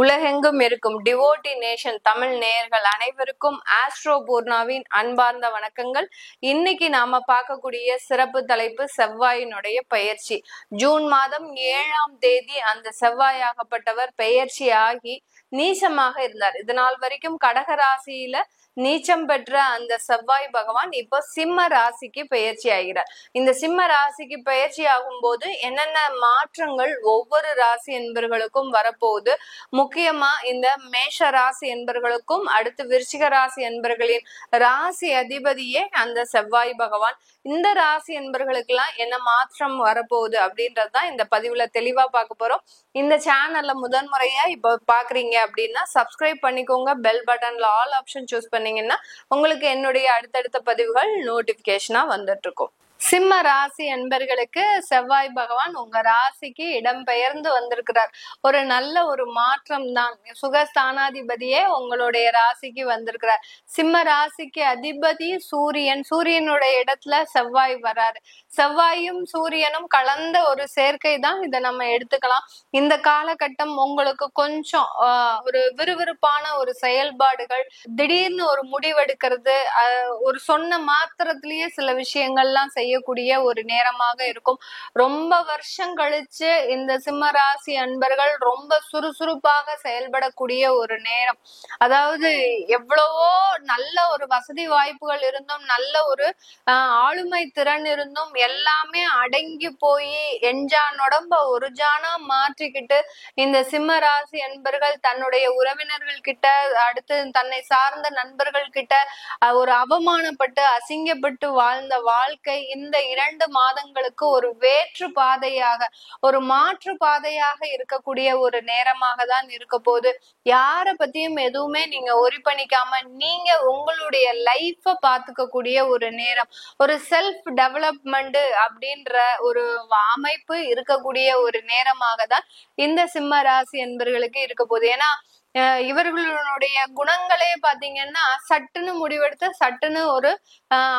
உலகெங்கும் இருக்கும் devotee nation Tamil நேயர்கள் அனைவருக்கும் ஆஸ்ட்ரோ பூர்ணாவின் அன்பார்ந்த வணக்கங்கள். இன்னைக்கு நாம பார்க்கக்கூடிய சிறப்பு தலைப்பு செவ்வாயினுடைய பெயர்ச்சி. ஜூன் மாதம் 7ஆம் தேதி அந்த செவ்வாயாகப்பட்டவர் பெயர்ச்சி ஆகி நீச்சமாக இருந்தார். இது நாள் வரைக்கும் கடக ராசியில நீச்சம் பெற்ற அந்த செவ்வாய் பகவான் இப்போ சிம்ம ராசிக்கு பெயர்ச்சி ஆகிறார். இந்த சிம்ம ராசிக்கு பெயர்ச்சி ஆகும் போது என்னென்ன மாற்றங்கள் ஒவ்வொரு ராசி என்பர்களுக்கும் வரப்போகுது, முக்கியமா இந்த மேஷ ராசி என்பர்களுக்கும் அடுத்து விருச்சிக ராசி என்பர்களின் ராசி அதிபதியே அந்த செவ்வாய் பகவான். இந்த ராசி என்பர்களுக்கு எல்லாம் என்ன மாற்றம் வரப்போகுது அப்படின்றதுதான் இந்த பதிவுல தெளிவா பார்க்க போறோம். இந்த சேனல்ல முதன்முறையா இப்ப பாக்குறீங்க அப்படின்னா சப்ஸ்கிரைப் பண்ணிக்கோங்க. பெல் பட்டன்ல ஆல் ஆப்ஷன் சூஸ் பண்ணீங்கன்னா உங்களுக்கு என்னுடைய அடுத்தடுத்த பதிவுகள் நோட்டிபிகேஷனா வந்துட்டு இருக்கும். சிம்ம ராசி என்பர்களுக்கு செவ்வாய் பகவான் உங்க ராசிக்கு இடம்பெயர்ந்து வந்திருக்கிறார். ஒரு நல்ல ஒரு மாற்றம் தான். சுகஸ்தானாதிபதியே உங்களுடைய ராசிக்கு வந்திருக்கிறார். சிம்ம ராசிக்கு அதிபதி சூரியன், சூரியனுடைய இடத்துல செவ்வாய் வராரு. செவ்வாயும் சூரியனும் கலந்த ஒரு சேர்க்கை தான். இதை நம்ம எடுத்துக்கலாம். இந்த காலகட்டம் உங்களுக்கு கொஞ்சம் ஒரு விறுவிறுப்பான ஒரு செயல்பாடுகள், திடீர்னு ஒரு முடிவெடுக்கிறது, ஒரு சொன்ன மாத்திரத்திலேயே சில விஷயங்கள்லாம் செய்யக்கூடிய ஒரு நேரமாக இருக்கும். ரொம்ப வருஷம் கழிச்சு இந்த சிம்ம ராசி அன்பர்கள் ரொம்ப சுறுசுறுப்பாக செயல்படக்கூடிய ஒரு நேரம். அதாவது எவ்வளவோ நல்ல ஒரு வசதி வாய்ப்புகள் இருந்தும், நல்ல ஒரு ஆளுமை திறன் இருந்தும் எல்லாமே அடங்கி போய் எஞ்சான் உடம்ப ஒரு ஜானா மாற்றிக்கிட்டு இந்த சிம்ம ராசி அன்பர்கள் தன்னுடைய உறவினர்கள் கிட்ட, அடுத்து தன்னை சார்ந்த நண்பர்கள் கிட்ட ஒரு அவமானப்பட்டு அசிங்கப்பட்டு வாழ்ந்த வாழ்க்கை இந்த 2 மாதங்களுக்கு ஒரு வேற்று பாதையாக, ஒரு மாற்று பாதையாக இருக்கக்கூடிய ஒரு நேரமாக தான் இருக்க போகுது. யார பத்தியும் எதுவுமே நீங்க ஒரி பண்ணிக்காம நீங்க உங்களுடைய லைஃப பாத்துக்க கூடிய ஒரு நேரம், ஒரு செல்ஃப் டெவலப்மெண்ட் அப்படின்ற ஒரு அமைப்பு இருக்கக்கூடிய ஒரு நேரமாக தான் இந்த சிம்ம ராசி என்பர்களுக்கு இருக்க போகுது. ஏன்னா இவர்களுடைய குணங்களே பாத்தீங்கன்னா சட்டுன்னு முடிவெடுத்து சட்டுன்னு ஒரு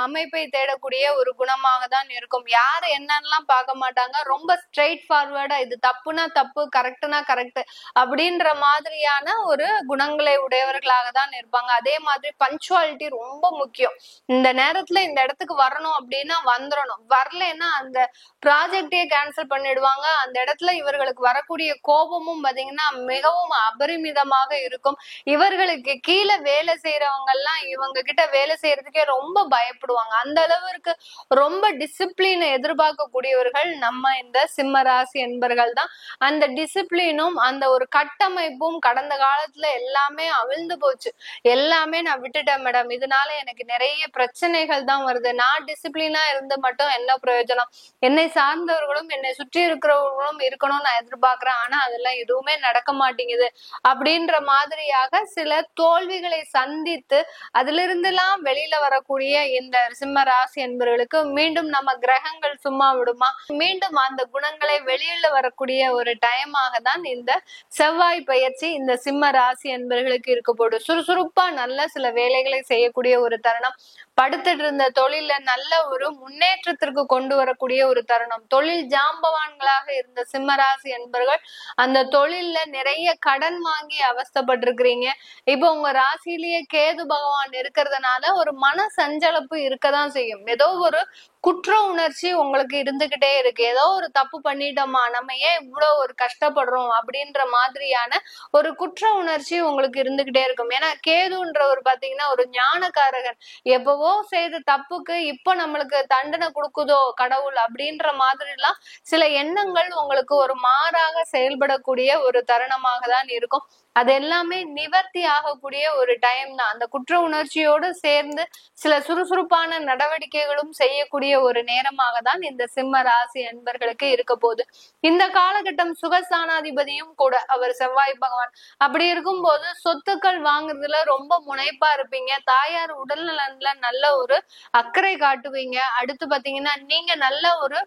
அமைப்பை தேடக்கூடிய ஒரு குணமாக தான் இருக்கும். யாரு என்னன்னெல்லாம் பார்க்க மாட்டாங்க. ரொம்ப ஸ்ட்ரெயிட் ஃபார்வர்டா இது தப்புனா தப்பு, கரெக்டுனா கரெக்ட் அப்படின்ற மாதிரியான ஒரு குணங்களை உடையவர்களாக தான் இருப்பாங்க. அதே மாதிரி பஞ்சுவாலிட்டி ரொம்ப முக்கியம். இந்த நேரத்துல இந்த இடத்துக்கு வரணும் அப்படின்னா வந்துடணும். வரலன்னா அந்த ப்ராஜெக்டே கேன்சல் பண்ணிடுவாங்க. அந்த இடத்துல இவர்களுக்கு வரக்கூடிய கோபமும் பாத்தீங்கன்னா மிகவும் அபரிமிதமாக இருக்கும். இவர்களுக்கு கீழே வேலை செய்யறவங்க எல்லாம் இவங்க கிட்ட வேலை செய்யறதுக்கே ரொம்ப பயப்படுவாங்க. அந்த அளவிற்கு ரொம்ப டிசிப்ளினை எதிர்பார்க்கக்கூடியவர்கள் நம்ம இந்த சிம்ம ராசி என்பர்கள் தான். அந்த டிசிப்ளினும் அந்த ஒரு கட்டமைப்பும் கடந்த காலத்துல எல்லாமே அவிழ்ந்து போச்சு. எல்லாமே நான் விட்டுட்டேன் மேடம், இதனால எனக்கு நிறைய பிரச்சனைகள் தான் வருது. நான் டிசிப்ளினா இருந்து மட்டும் என்ன பிரயோஜனம்? என்னை சார்ந்தவர்களும் என்னை சுற்றி இருக்கிறவர்களும் இருக்கணும்னு நான் எதிர்பார்க்கிறேன். ஆனா அதெல்லாம் எதுவுமே நடக்க மாட்டேங்குது அப்படின்ற மாதிரியாக சில தோல்விகளை சந்தித்து அதிலிருந்து எல்லாம் வெளியில வரக்கூடிய இந்த சிம்ம ராசி என்பவர்களுக்கு மீண்டும் நம்ம கிரகங்கள் சும்மா விடுமா? மீண்டும் அந்த குணங்களை வெளியில வரக்கூடிய ஒரு டைமாக தான் இந்த செவ்வாய் பயிற்சி இந்த சிம்ம ராசி என்பவர்களுக்கு இருக்க போடும். சுறுசுறுப்பா நல்ல சில வேலைகளை செய்யக்கூடிய ஒரு தருணம். படுத்துட்டு இருந்த தொழில நல்ல ஒரு முன்னேற்றத்திற்கு கொண்டு வரக்கூடிய ஒரு தருணம். தொழில் ஜாம்பவான்களாக இருந்த சிம்மராசி என்பர்கள் அந்த தொழில்ல நிறைய கடன் வாங்கி அவஸ்தைப்பட்டிருக்கிறீங்க. இப்போ உங்க ராசியிலேயே கேது பகவான் இருக்கிறதுனால ஒரு மன சஞ்சலப்பு இருக்கதான் செய்யும். ஏதோ ஒரு குற்ற உணர்ச்சி உங்களுக்கு இருந்துகிட்டே இருக்கு. ஏதோ ஒரு தப்பு பண்ணிட்டோமா, நம்ம ஏன் இவ்வளவு ஒரு கஷ்டப்படுறோம் அப்படின்ற மாதிரியான ஒரு குற்ற உணர்ச்சி உங்களுக்கு இருந்துகிட்டே இருக்கும். ஏன்னா கேதுன்றவர் பாத்தீங்கன்னா ஒரு ஞானக்காரகன். எப்பவோ செய்த தப்புக்கு இப்ப நம்மளுக்கு தண்டனை கொடுக்குதோ கடவுள் அப்படின்ற மாதிரி எல்லாம் சில எண்ணங்கள் உங்களுக்கு ஒரு மாறாக செயல்படக்கூடிய ஒரு தருணமாக தான் இருக்கும். அது எல்லாமே நிவர்த்தி ஆகக்கூடிய ஒரு டைம் தான். அந்த குற்ற உணர்ச்சியோடு சேர்ந்து சில சுறுசுறுப்பான நடவடிக்கைகளும் செய்யக்கூடிய ஒரு நேரமாக தான் இந்த சிம்ம ராசி அன்பர்களுக்கு இருக்க போகுது. இந்த காலகட்டம் சுகஸ்தானாதிபதியும் கூட அவர் செவ்வாய் பகவான். அப்படி இருக்கும் போது சொத்துக்கள் வாங்குறதுல ரொம்ப முனைப்பா இருப்பீங்க. தாயார் உடல் நலன்ல நல்ல ஒரு அக்கறை காட்டுவீங்க. அடுத்து பாத்தீங்கன்னா நீங்க நல்ல ஒரு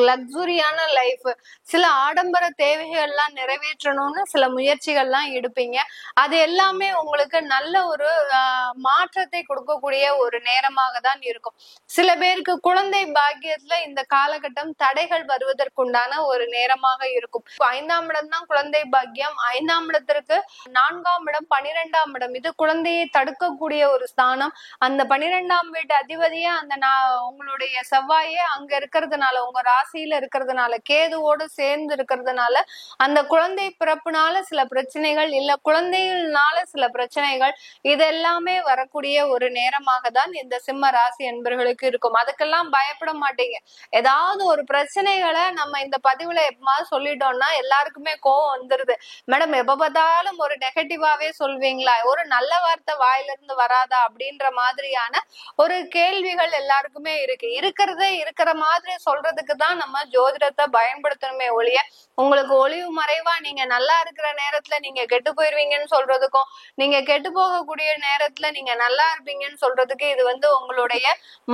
லக்ஸுரியான லைஃப், சில ஆடம்பர தேவைகள்லாம் நிறைவேற்றணும்னு சில முயற்சிகள்லாம் எடுப்பீங்க. அது எல்லாமே உங்களுக்கு நல்ல ஒரு மாற்றத்தை கொடுக்கக்கூடிய ஒரு நேரமாக தான் இருக்கும். சில பேருக்கு குழந்தை குழந்தை பாக்கியத்துல இந்த காலகட்டம் தடைகள் வருவதற்குண்டான ஒரு நேரமாக இருக்கும். 5ஆம் இடம் தான் குழந்தை பாக்கியம். 5ஆம் இடத்திற்கு 4ஆம் இடம் 12ஆம் இடம், இது குழந்தையை தடுக்கக்கூடிய ஒரு ஸ்தானம். அந்த 12ஆம் வீட்டு அதிபதியே அந்த உங்களுடைய செவ்வாயே அங்க இருக்கிறதுனால, உங்க ராசியில இருக்கிறதுனால, கேதுவோடு சேர்ந்து இருக்கிறதுனால அந்த குழந்தை பிறப்புனால சில பிரச்சனைகள், இல்ல குழந்தைகள்னால சில பிரச்சனைகள், இதெல்லாமே வரக்கூடிய ஒரு நேரமாக தான் இந்த சிம்ம ராசி என்பர்களுக்கு இருக்கும். அதுக்கெல்லாம் பயப்பட மாட்டீங்க. ஏதாவது ஒரு பிரச்சனைகளை நம்ம இந்த பதிவுல எப்பமாவது சொல்லிட்டோம்னா எல்லாருக்குமே கோவம் வந்துருது. மேடம் எப்ப பார்த்தாலும் ஒரு நெகட்டிவாவே சொல்வீங்களா, ஒரு நல்ல வார்த்தை வாயிலிருந்து வராதா அப்படின்ற மாதிரியான ஒரு கேள்விகள் எல்லாருக்குமே இருக்கு. இருக்கிறதே இருக்கிற மாதிரி சொல்றதுக்கு தான் நம்ம ஜோதிடத்தை பயன்படுத்தணுமே ஒழிய, உங்களுக்கு ஒளிவு மறைவா நீங்க நல்லா இருக்கிற நேரத்துல நீங்க கெட்டு போயிருவீங்கன்னு சொல்றதுக்கும், நீங்க கெட்டு போகக்கூடிய நேரத்துல நீங்க நல்லா இருப்பீங்கன்னு சொல்றதுக்கு இது உங்களுடைய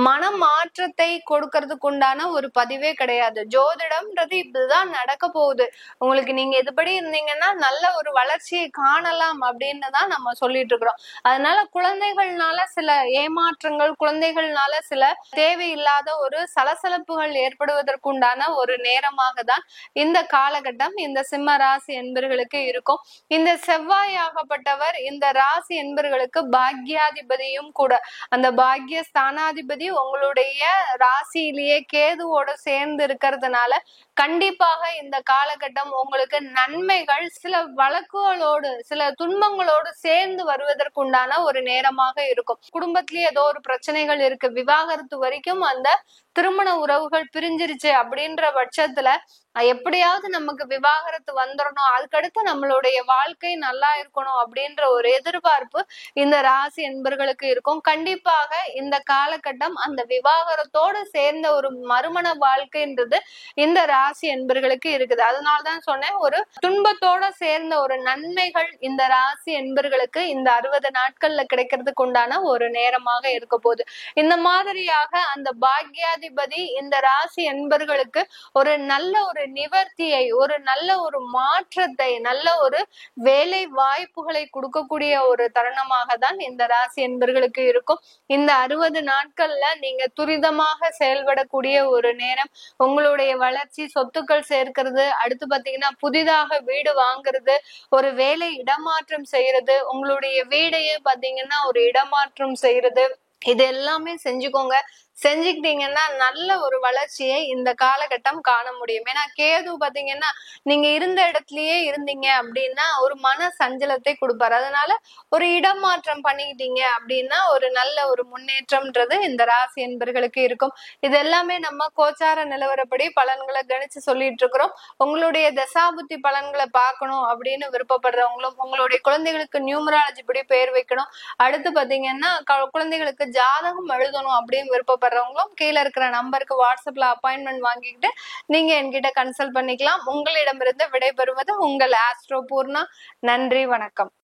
மன மாற்றத்தை கொடுக்கறதுக்கு உண்டான ஒரு பதிவே கிடையாது. ஜோதிடம்ன்றது இப்படிதான் நடக்க போகுது. உங்களுக்கு நீங்க இதுபடி இருந்தீங்கன்னா நல்ல ஒரு வளர்ச்சியை காணலாம் அப்படின்னு தான் நம்ம சொல்லிட்டு இருக்கிறோம். அதனால குழந்தைகள்னால சில ஏமாற்றங்கள், குழந்தைகள்னால சில தேவையில்லாத ஒரு சலசலப்புகள் ஏற்படுவதற்குண்டான ஒரு நேரமாக தான் இந்த காலகட்டம் இந்த சிம்ம ராசி என்பர்களுக்கு இருக்கும். இந்த செவ்வாயாகப்பட்டவர் இந்த ராசி என்பர்களுக்கு பாக்யாதிபதியும் கூட. அந்த பாக்ய ஸ்தானாதிபதி உங்களுடைய ராசியிலேயே கேதுவோட சேர்ந்து இருக்கிறதுனால கண்டிப்பாக இந்த காலகட்டம் உங்களுக்கு நன்மைகள் சில வழக்குகளோடு சில துன்பங்களோடு சேர்ந்து வருவதற்குண்டான ஒரு நேரமாக இருக்கும். குடும்பத்திலேயே ஏதோ ஒரு பிரச்சனைகள் இருக்கு, விவாகரத்து வரைக்கும் அந்த திருமண உறவுகள் பிரிஞ்சிருச்சு அப்படின்ற பட்சத்துல எப்படியாவது நமக்கு விவாகரத்து வந்துடணும், அதுக்கடுத்து நம்மளுடைய வாழ்க்கை நல்லா இருக்கணும் அப்படின்ற ஒரு எதிர்பார்ப்பு இந்த ராசி என்பர்களுக்கு இருக்கும். கண்டிப்பாக இந்த காலகட்டம் அந்த விவாகரத்தோடு சேர்ந்த ஒரு மறுமண வாழ்க்கைன்றது இந்த ராசி என்பர்களுக்கு இருக்குது. அதனால்தான் சொன்னேன், ஒரு துன்பத்தோட சேர்ந்த ஒரு நன்மைகள் இந்த ராசி என்பர்களுக்கு இந்த 60 நாட்கள்ல கிடைக்கிறதுக்கு உண்டான ஒரு நேரமாக இருக்க போகுது. இந்த மாதிரியாக அந்த பாக்யாதிபதி இந்த ராசி என்பர்களுக்கு ஒரு நல்ல ஒரு நிவர்த்தியை, ஒரு நல்ல ஒரு மாற்றத்தை, நல்ல ஒரு வேலை வாய்ப்புகளை கொடுக்கக்கூடிய ஒரு தருணமாக தான் இந்த ராசி என்பர்களுக்கு இருக்கும். இந்த 60 நாட்கள்ல நீங்க துரிதமாக செயல்படக்கூடிய ஒரு நேரம். உங்களுடைய வளர்ச்சி, சொத்துக்கள் சேர்க்கிறது, அடுத்து பாத்தீங்கன்னா புதிதாக வீடு வாங்குறது, ஒரு வேலை இடமாற்றம் செய்யறது, உங்களுடைய வீடையே பாத்தீங்கன்னா ஒரு இடமாற்றம் செய்யறது, இது எல்லாமே செஞ்சுக்கோங்க. செஞ்சுக்கிட்டீங்கன்னா நல்ல ஒரு வளர்ச்சியை இந்த காலகட்டம் காண முடியும். ஏன்னா கேது பாத்தீங்கன்னா நீங்க இருந்த இடத்துலயே இருந்தீங்க அப்படின்னா ஒரு மன சஞ்சலத்தை கொடுப்பாரு. அதனால ஒரு இடமாற்றம் பண்ணிக்கிட்டீங்க அப்படின்னா ஒரு நல்ல ஒரு முன்னேற்றம்ன்றது இந்த ராசி என்பர்களுக்கு இருக்கும். இது எல்லாமே நம்ம கோச்சார நிலவரப்படி பலன்களை கணிச்சு சொல்லிட்டு இருக்கிறோம். உங்களுடைய தசாபுத்தி பலன்களை பார்க்கணும் அப்படின்னு விருப்பப்படுறவங்களும், உங்களுடைய குழந்தைகளுக்கு நியூமராலஜி படி பெயர் வைக்கணும், அடுத்து பாத்தீங்கன்னா குழந்தைகளுக்கு ஜாதகம் எழுதணும் அப்படின்னு விருப்பப்படுறவங்களும் கீழே இருக்கிற நம்பருக்கு வாட்ஸ்அப்ல அப்பாயின்மெண்ட் வாங்கிக்கிட்டு நீங்க என்கிட்ட கன்சல்ட் பண்ணிக்கலாம். உங்களிடமிருந்து விடைபெறுவது உங்கள் ஆஸ்ட்ரோ பூர்ணா. நன்றி, வணக்கம்.